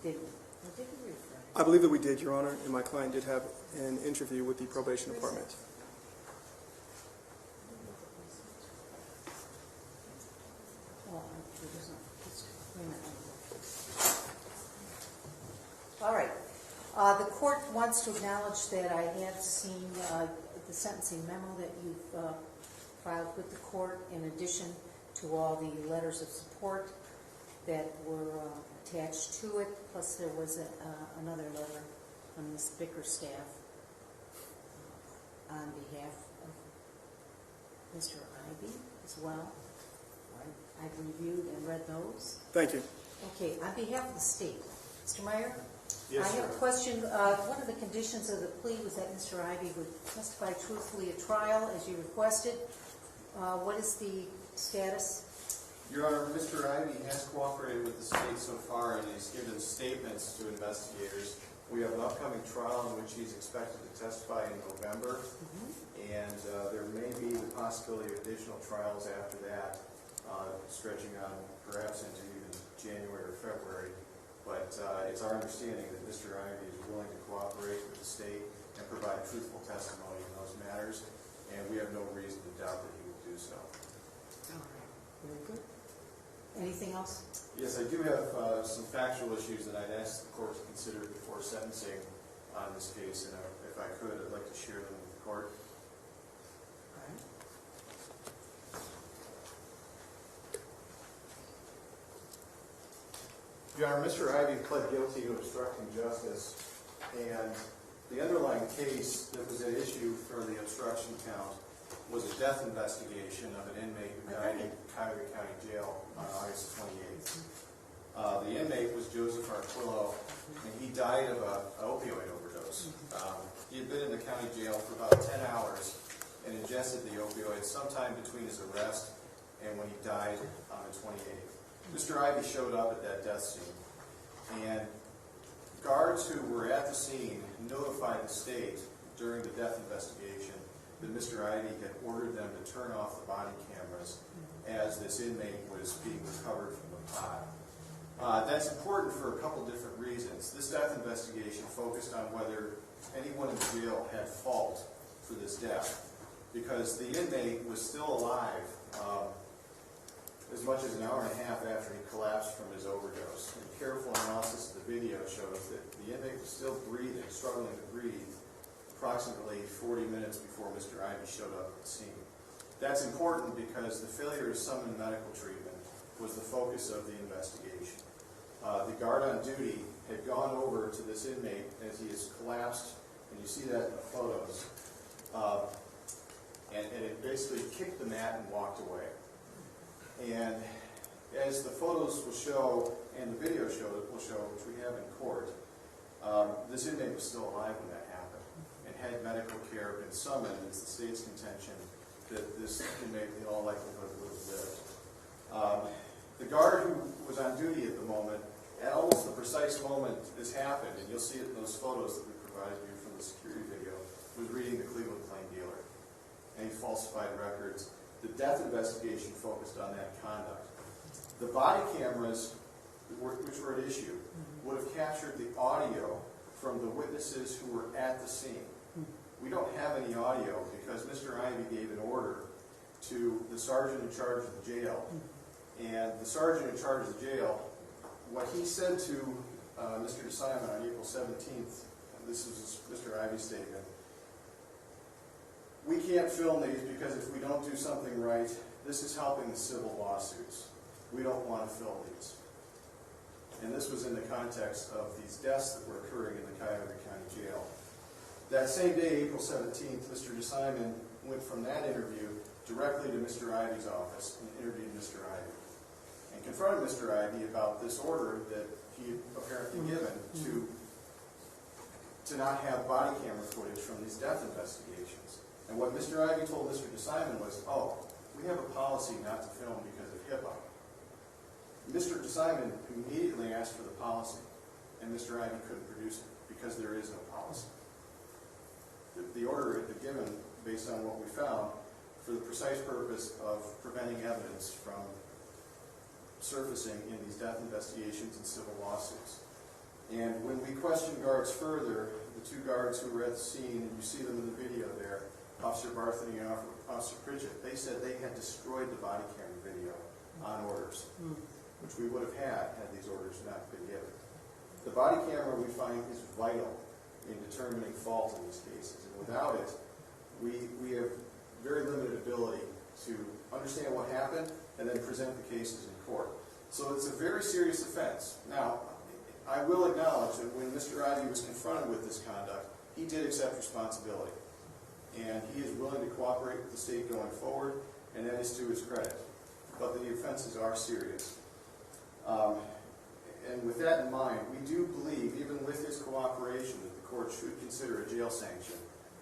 Did we? Or did we refer? I believe that we did, Your Honor, and my client did have an interview with the probation department. All right. The court wants to acknowledge that I have seen the sentencing memo that you've filed with the court, in addition to all the letters of support that were attached to it, plus there was another letter from Ms. Bickerstaff on behalf of Mr. Ivey as well. I've reviewed and read those. Thank you. Okay, on behalf of the state, Mr. Meyer? Yes, I have a question. One of the conditions of the plea was that Mr. Ivey would testify truthfully at trial, as you requested. What is the status? Your Honor, Mr. Ivey has cooperated with the state so far, and he's given statements to investigators. We have an upcoming trial in which he's expected to testify in November, and there may be the possibility of additional trials after that, stretching on perhaps into even January or February. But it's our understanding that Mr. Ivey is willing to cooperate with the state and provide truthful testimony in those matters, and we have no reason to doubt that he will do so. All right, very good. Anything else? Yes, I do have some factual issues that I'd ask the court to consider before sentencing on this case, and if I could, I'd like to share them with the court. All right. Your Honor, Mr. Ivey pled guilty to obstructing justice, and the underlying case that was at issue for the obstruction count was a death investigation of an inmate who died in Cuyahoga County Jail on August 28th. The inmate was Joseph Arquillo, and he died of an opioid overdose. He had been in the county jail for about 10 hours and ingested the opioid sometime between his arrest and when he died on the 28th. Mr. Ivey showed up at that death scene, and guards who were at the scene notified the state during the death investigation that Mr. Ivey had ordered them to turn off the body cameras as this inmate was being recovered from the pot. That's important for a couple different reasons. This death investigation focused on whether anyone in the jail had fault for this death, because the inmate was still alive as much as an hour and a half after he collapsed from his overdose. And careful analysis of the video shows that the inmate was still breathing, struggling to breathe, approximately 40 minutes before Mr. Ivey showed up at the scene. That's important because the failure to summon medical treatment was the focus of the investigation. The guard on duty had gone over to this inmate as he has collapsed, and you see that in the photos, and it basically kicked the mat and walked away. And as the photos will show, and the video will show, which we have in court, this inmate was still alive when that happened, and had medical care been summoned, it's the state's contention that this inmate in all likelihood would have lived. The guard who was on duty at the moment, at almost the precise moment this happened, and you'll see it in those photos that we provided you from the security video, was reading the Cleveland Plain Dealer, and he falsified records. The death investigation focused on that conduct. The body cameras, which were at issue, would have captured the audio from the witnesses who were at the scene. We don't have any audio because Mr. Ivey gave an order to the sergeant in charge of the jail. And the sergeant in charge of the jail, what he said to Mr. DeSimon on April 17th, and this is Mr. Ivey's statement, we can't film these because if we don't do something right, this is helping the civil lawsuits. We don't want to film these. And this was in the context of these deaths that were occurring in the Cuyahoga County Jail. That same day, April 17th, Mr. DeSimon went from that interview directly to Mr. Ivey's office and interviewed Mr. Ivey and confronted Mr. Ivey about this order that he had apparently given to not have body camera footage from these death investigations. And what Mr. Ivey told Mr. DeSimon was, oh, we have a policy not to film because of HIPAA. Mr. DeSimon immediately asked for the policy, and Mr. Ivey couldn't produce it because there is no policy. The order had been given based on what we found for the precise purpose of preventing evidence from surfacing in these death investigations and civil lawsuits. And when we questioned guards further, the two guards who were at the scene, and you see them in the video there, Officer Barthany and Officer Pritchett, they said they had destroyed the body camera video on orders, which we would have had these orders not been given. The body camera, we find, is vital in determining fault in these cases. And without it, we have very limited ability to understand what happened and then present the cases in court. So it's a very serious offense. Now, I will acknowledge that when Mr. Ivey was confronted with this conduct, he did accept responsibility. And he is willing to cooperate with the state going forward, and that is to his credit. But the offenses are serious. And with that in mind, we do believe, even with his cooperation, that the court should consider a jail sanction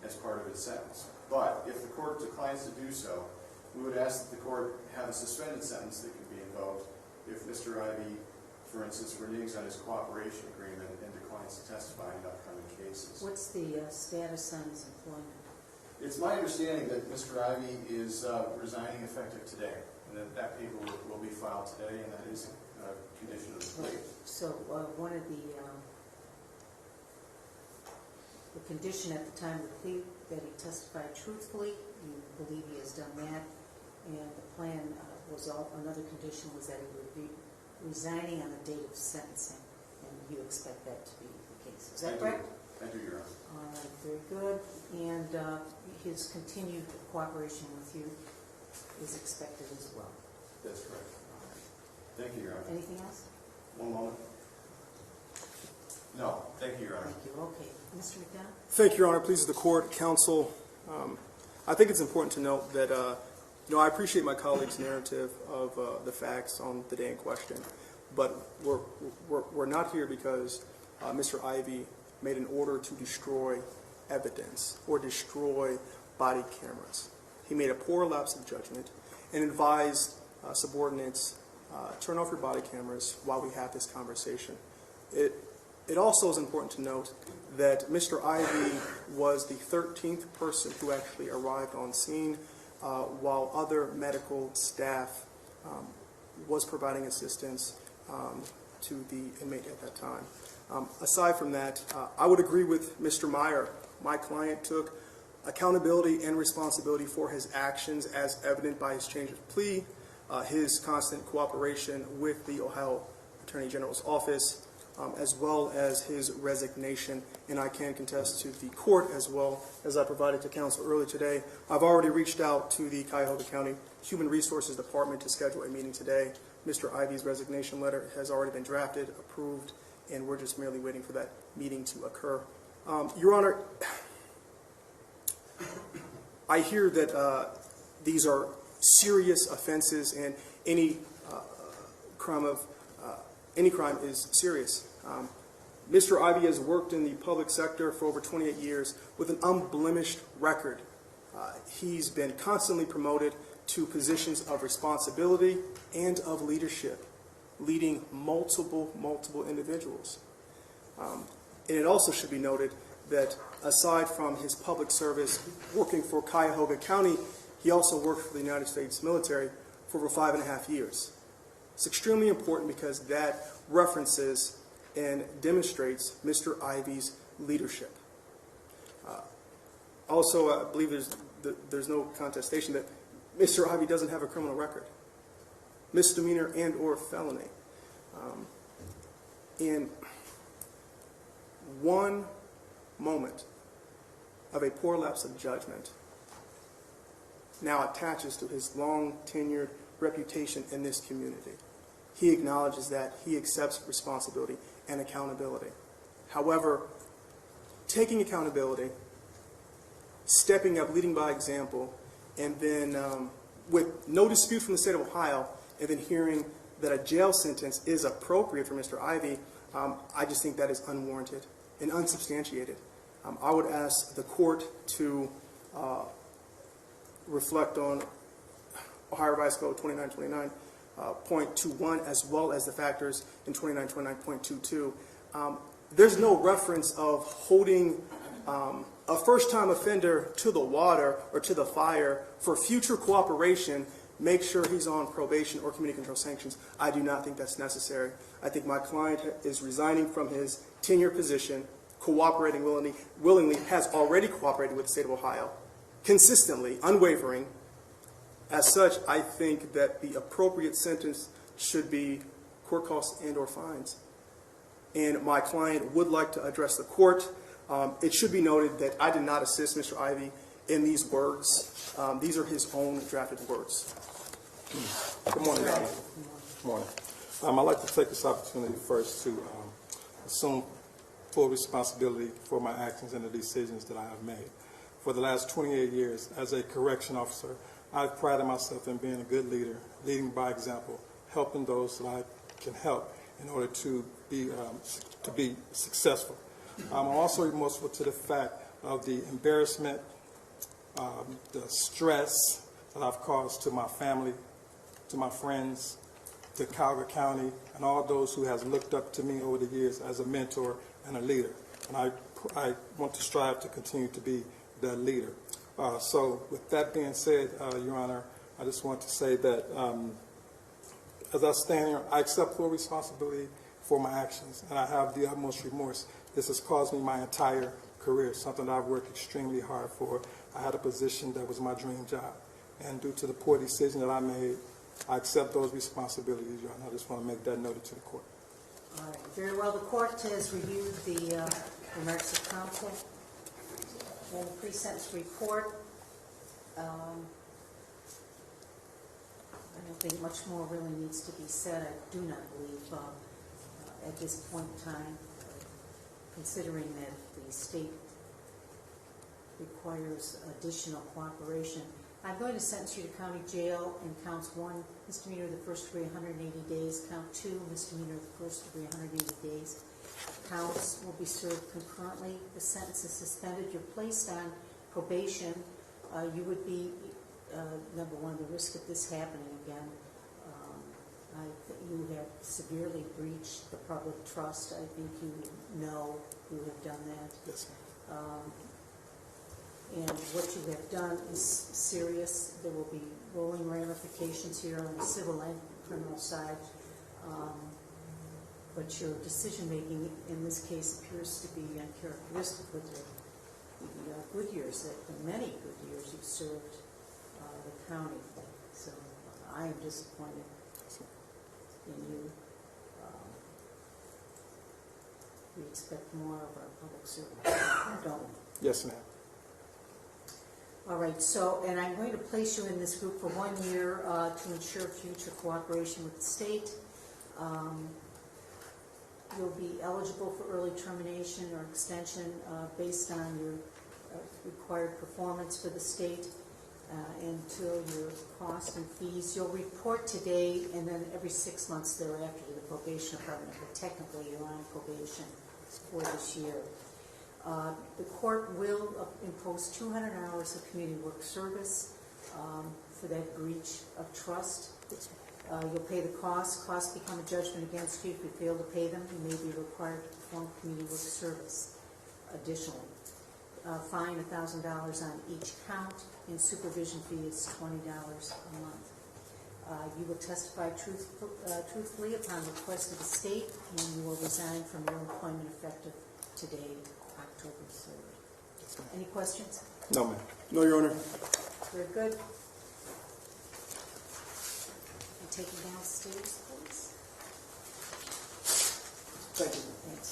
as part of its sentence. But if the court declines to do so, we would ask that the court have a suspended sentence that can be invoked if Mr. Ivey, for instance, reneges on his cooperation agreement and declines to testify in upcoming cases. What's the status on his employment? It's my understanding that Mr. Ivey is resigning effective today, and that paper will be filed today, and that is a condition of the plea. So one of the condition at the time of the plea that he testified truthfully, you believe he has done that, and the plan was another condition was that he would be resigning on the date of sentencing, and you expect that to be the case. Is that correct? I do, Your Honor. All right, very good. And his continued cooperation with you is expected as well. That's correct. Thank you, Your Honor. Anything else? One moment. No, thank you, Your Honor. Thank you. Okay. Mr. McDonough? Thank you, Your Honor. Please, the court, counsel. I think it's important to note that, I appreciate my colleague's narrative of the facts on the day in question, but we're not here because Mr. Ivey made an order to destroy evidence or destroy body cameras. He made a poor lapse of judgment and advised subordinates, turn off your body cameras while we have this conversation. It also is important to note that Mr. Ivey was the 13th person who actually arrived on scene while other medical staff was providing assistance to the inmate at that time. Aside from that, I would agree with Mr. Meyer. My client took accountability and responsibility for his actions as evident by his change of plea, his constant cooperation with the Ohio Attorney General's office, as well as his resignation. And I can contest to the court, as well as I provided to counsel earlier today, I've already reached out to the Cuyahoga County Human Resources Department to schedule a meeting today. Mr. Ivey's resignation letter has already been drafted, approved, and we're just merely waiting for that meeting to occur. Your Honor, I hear that these are serious offenses, and any crime is serious. Mr. Ivey has worked in the public sector for over 28 years with an unblemished record. He's been constantly promoted to positions of responsibility and of leadership, leading multiple individuals. And it also should be noted that aside from his public service working for Cuyahoga County, he also worked for the United States military for over 5.5 years. It's extremely important because that references and demonstrates Mr. Ivey's leadership. Also, I believe there's no contestation that Mr. Ivey doesn't have a criminal record, misdemeanor and or felony. In one moment of a poor lapse of judgment now attaches to his long tenured reputation in this community. He acknowledges that, he accepts responsibility and accountability. However, taking accountability, stepping up, leading by example, and then with no dispute from the state of Ohio, and then hearing that a jail sentence is appropriate for Mr. Ivey, I just think that is unwarranted and unsubstantiated. I would ask the court to reflect on Ohio Revised Code 2929.21 as well as the factors in 2929.22. There's no reference of holding a first-time offender to the water or to the fire for future cooperation make sure he's on probation or community control sanctions. I do not think that's necessary. I think my client is resigning from his tenure position, cooperating willingly, has already cooperated with the state of Ohio, consistently, unwavering. As such, I think that the appropriate sentence should be court costs and or fines. And my client would like to address the court. It should be noted that I did not assist Mr. Ivey in these words. These are his own drafted words. Good morning, Your Honor. Good morning. I'd like to take this opportunity first to assume full responsibility for my actions and the decisions that I have made. For the last 28 years, as a correction officer, I've prided myself in being a good leader, leading by example, helping those that I can help in order to be successful. I'm also remorseful to the fact of the embarrassment, the stress that I've caused to my family, to my friends, to Cuyahoga County, and all those who has looked up to me over the years as a mentor and a leader. And I want to strive to continue to be that leader. So with that being said, Your Honor, I just want to say that as I stand here, I accept full responsibility for my actions, and I have the utmost remorse. This has caused me my entire career, something that I've worked extremely hard for. I had a position that was my dream job, and due to the poor decision that I made, I accept those responsibilities, Your Honor. I just want to make that noted to the court. All right, very well. The court has reviewed the remarks of counsel and the pre-sentence report. I don't think much more really needs to be said. I do not believe at this point in time, considering that the state requires additional cooperation, I'm going to sentence you to county jail in counts 1, misdemeanor the first degree 180 days, count 2, misdemeanor the first degree 180 days. Counts will be served concurrently. The sentence is suspended. You're placed on probation. You would be, number one, the risk of this happening again. You have severely breached the public trust. I think you know you have done that. Yes, ma'am. And what you have done is serious. There will be rolling ramifications here on the civil and criminal side. But your decision-making in this case appears to be uncharacteristic with the good years, the many good years you've served the county. So I am disappointed in you. We expect more of our public service, don't we? Yes, ma'am. All right, so, and I'm going to place you in this group for 1 year to ensure future cooperation with the state. You'll be eligible for early termination or extension based on your required performance for the state until your costs and fees. You'll report today and then every 6 months thereafter to the probation department, but technically you're on probation for this year. The court will impose 200 hours of community work service for that breach of trust. You'll pay the costs. Costs become a judgment against you. If you fail to pay them, you may be required to perform community work service. Additionally, fine $1,000 on each count, and supervision fee is $20 a month. You will testify truthfully upon request of the state, and you will resign from your employment effective today, October 3rd. Any questions? No, ma'am. No, Your Honor. Very good. And take it downstairs, please. Thank you. Thanks.